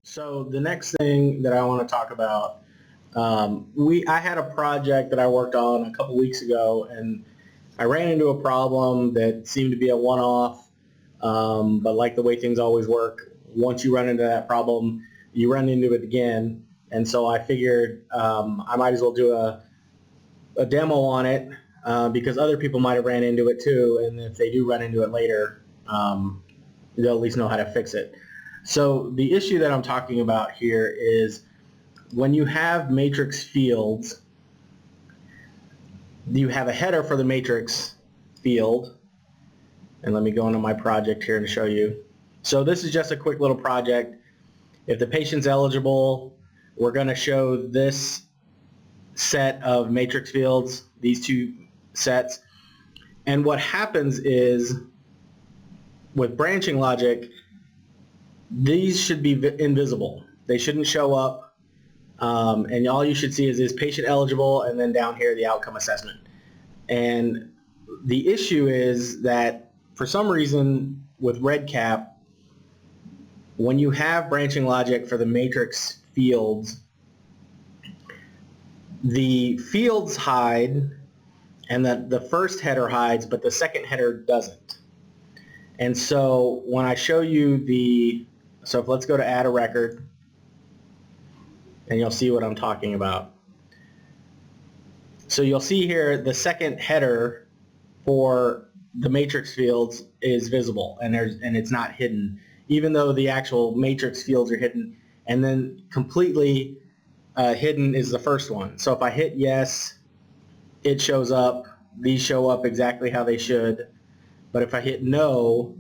So the next thing that I want to talk about, I had a project that I worked on a couple weeks ago, and I ran into a problem that seemed to be a one-off, but like the way things always work, once you run into that problem, you run into it again. And so I figured I might as well do a demo on it because other people might have ran into it too, and if they do run into it later, they'll at least know how to fix it. So the issue that I'm talking about here is when you have matrix fields, you have a header for the matrix field. And let me go into my project here and show you. So this is just a quick little project. If the patient's eligible, we're going to show this set of matrix fields, these two sets. And what happens is with branching logic, these should be invisible. They shouldn't show up. And all you should see is patient eligible, and then down here the outcome assessment. And the issue is that for some reason with REDCap, when you have branching logic for the matrix fields, the fields hide and the first header hides, but the second header doesn't. And so when I show you so let's go to add a record, and you'll see what I'm talking about. So you'll see here the second header for the matrix fields is visible, and it's not hidden, even though the actual matrix fields are hidden. And then completely hidden is the first one. So if I hit yes, it shows up. These show up exactly how they should. But if I hit no,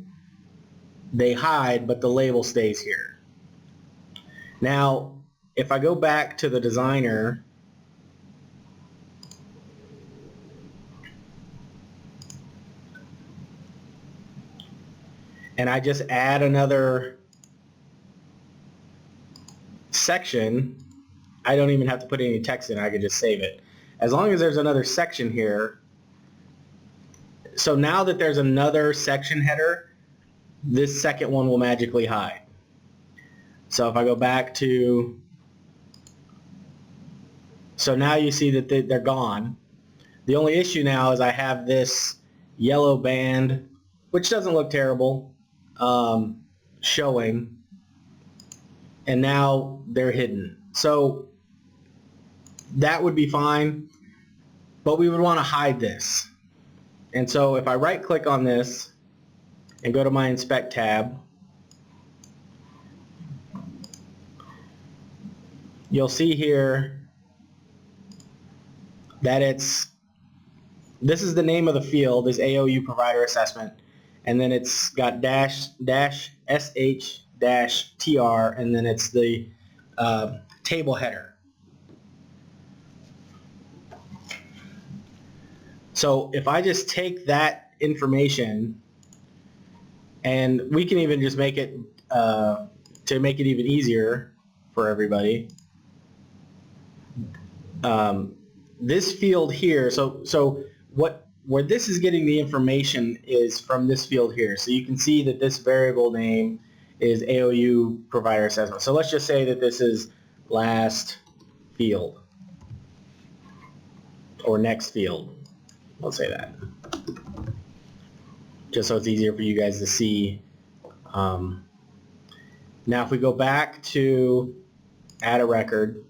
they hide, but the label stays here. Now, if I go back to the designer, and I just add another section, I don't even have to put any text in, I can just save it. As long as there's another section here, so now that there's another section header, this second one will magically hide. So if I go back to, so now you see that they're gone. The only issue now is I have this yellow band, which doesn't look terrible, showing, and now they're hidden. So that would be fine, but we would want to hide this. And so if I right click on this and go to my inspect tab, you'll see here that this is the name of the field, is AOU provider assessment, and then it's got --sh--tr, and then it's the table header. So if I just take that information, and we can even just make it, to make it even easier for everybody, this field here, so where this is getting the information is from this field here. So you can see that this variable name is AOU provider assessment. So let's just say that this is last field or next field. I'll say that, just so it's easier for you guys to see. Now if we go back to add a record,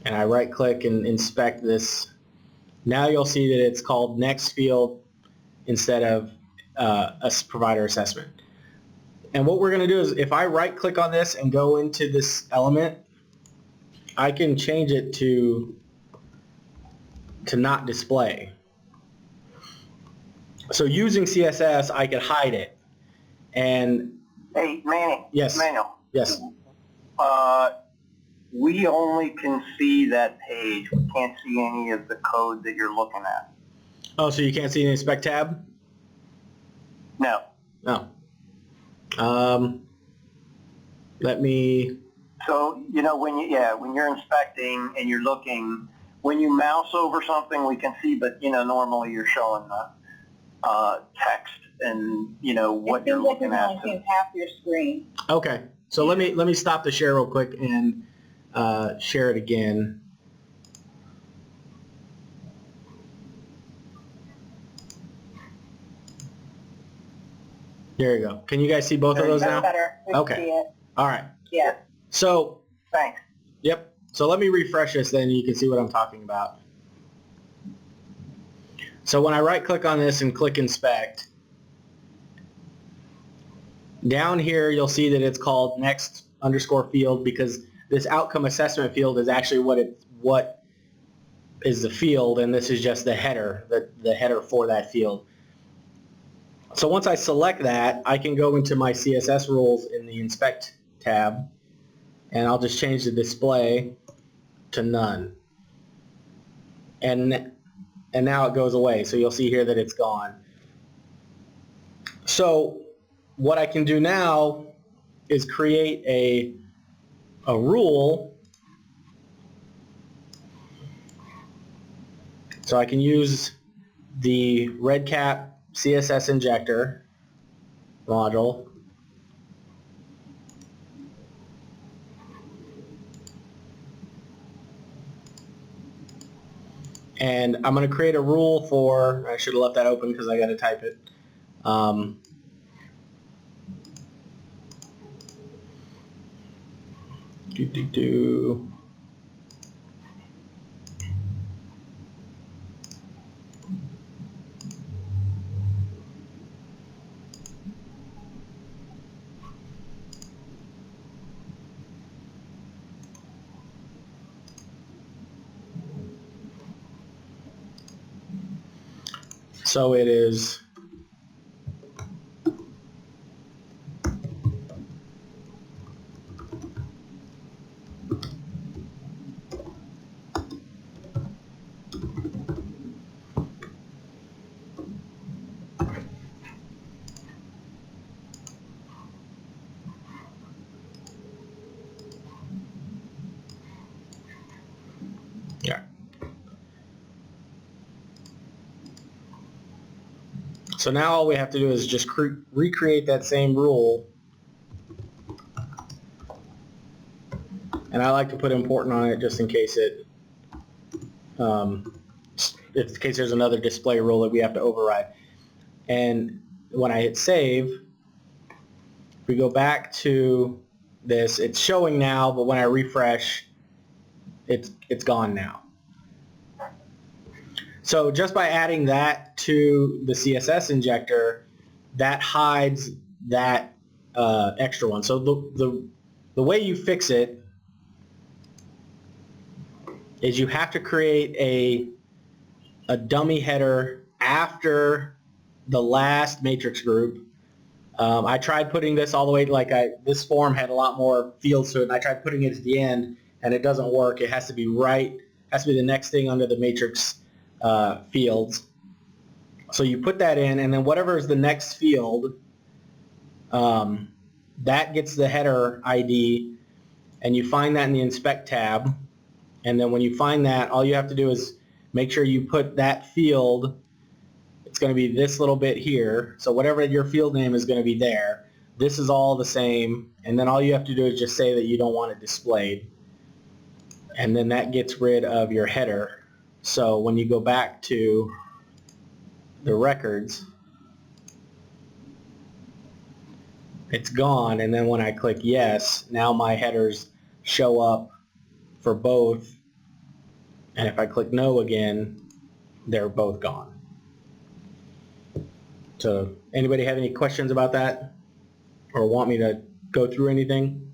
and I right click and inspect this, now you'll see that it's called next field instead of a provider assessment. And what we're going to do is, if I right click on this and go into this element, I can change it to not display. So using CSS, I could hide it. And hey, Manny. Yes. Manuel. Yes. We only can see that page. We can't see any of the code that you're looking at. Oh, so you can't see the inspect tab? No. No. Let me. So when you're inspecting and you're looking, when you mouse over something, we can see, but normally you're showing text and, you know, what you're looking at. It seems like you're only seeing half your screen. Okay, so let me stop the share real quick and share it again. There you go. Can you guys see both of those now? Better. We Okay. see it. All right. Yeah. So, Thanks. yep. So let me refresh this, then you can see what I'm talking about. So when I right-click on this and click Inspect, down here you'll see that it's called Next _ field, because this outcome assessment field is actually what is the field, and this is just the header, the header for that field. So once I select that, I can go into my CSS rules in the Inspect tab, and I'll just change the display to none. And now it goes away. So you'll see here that it's gone. So what I can do now is create a rule. So I can use the REDCap CSS injector module. And I'm going to create a rule for, I should have left that open because I got to type it. So it is yeah. So now all we have to do is just recreate that same rule. And I like to put important on it just in case in case there's another display rule that we have to override. And when I hit save, if we go back to this, it's showing now, but when I refresh, it's gone now. So just by adding that to the CSS injector, that hides that extra one. So the way you fix it is you have to create a dummy header after the last matrix group. I tried putting this all the way, this form had a lot more fields to it, and I tried putting it at the end, and it doesn't work. It has to be the next thing under the matrix fields. So you put that in, and then whatever is the next field, that gets the header ID, and you find that in the Inspect tab. And then when you find that, all you have to do is make sure you put that field. It's going to be this little bit here. So whatever your field name is going to be there. This is all the same. And then all you have to do is just say that you don't want it displayed. And then that gets rid of your header. So when you go back to the records, it's gone. And then when I click yes, now my headers show up for both. And if I click no again, they're both gone. So anybody have any questions about that or want me to go through anything?